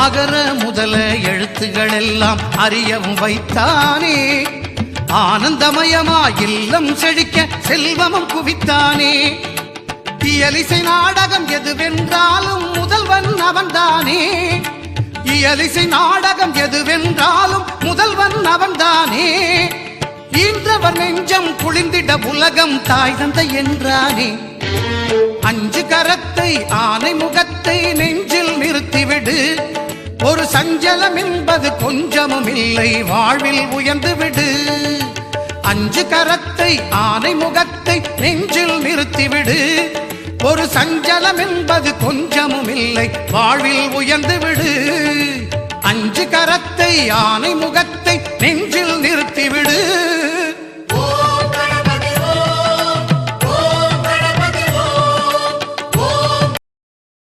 ஆகர முதல எழுத்துகள் எல்லாம் அறியவும் வைத்தானே. ஆனந்தமயமா இல்லம் செழிக்க செல்வமும் குவித்தானே. இயலிசை நாடகம் எதுவென்றாலும் முதல்வன் அவன்தானே. இயலிசை நாடகம் எதுவென்றாலும் முதல்வன் அவன்தானே. ஈன்றவர் நெஞ்சம் குளிர்ந்திட உலகம் தாய் தந்தை என்றானே. அஞ்சு கரத்தை ஆனை முகத்தை நெஞ்சில் நிறுத்திவிடு. ஒரு சஞ்சலம் என்பது கொஞ்சமும் இல்லை, வாழ்வில் உயர்ந்து விடு. அஞ்சு கரத்தை ஆனை முகத்தை நெஞ்சில் நிறுத்திவிடு. ஒரு சஞ்சலம் என்பது கொஞ்சமும் இல்லை, வாழ்வில் உயர்ந்து விடு. அஞ்சு கரத்தை ஆனை முகத்தை நெஞ்சில் நிறுத்திவிடு.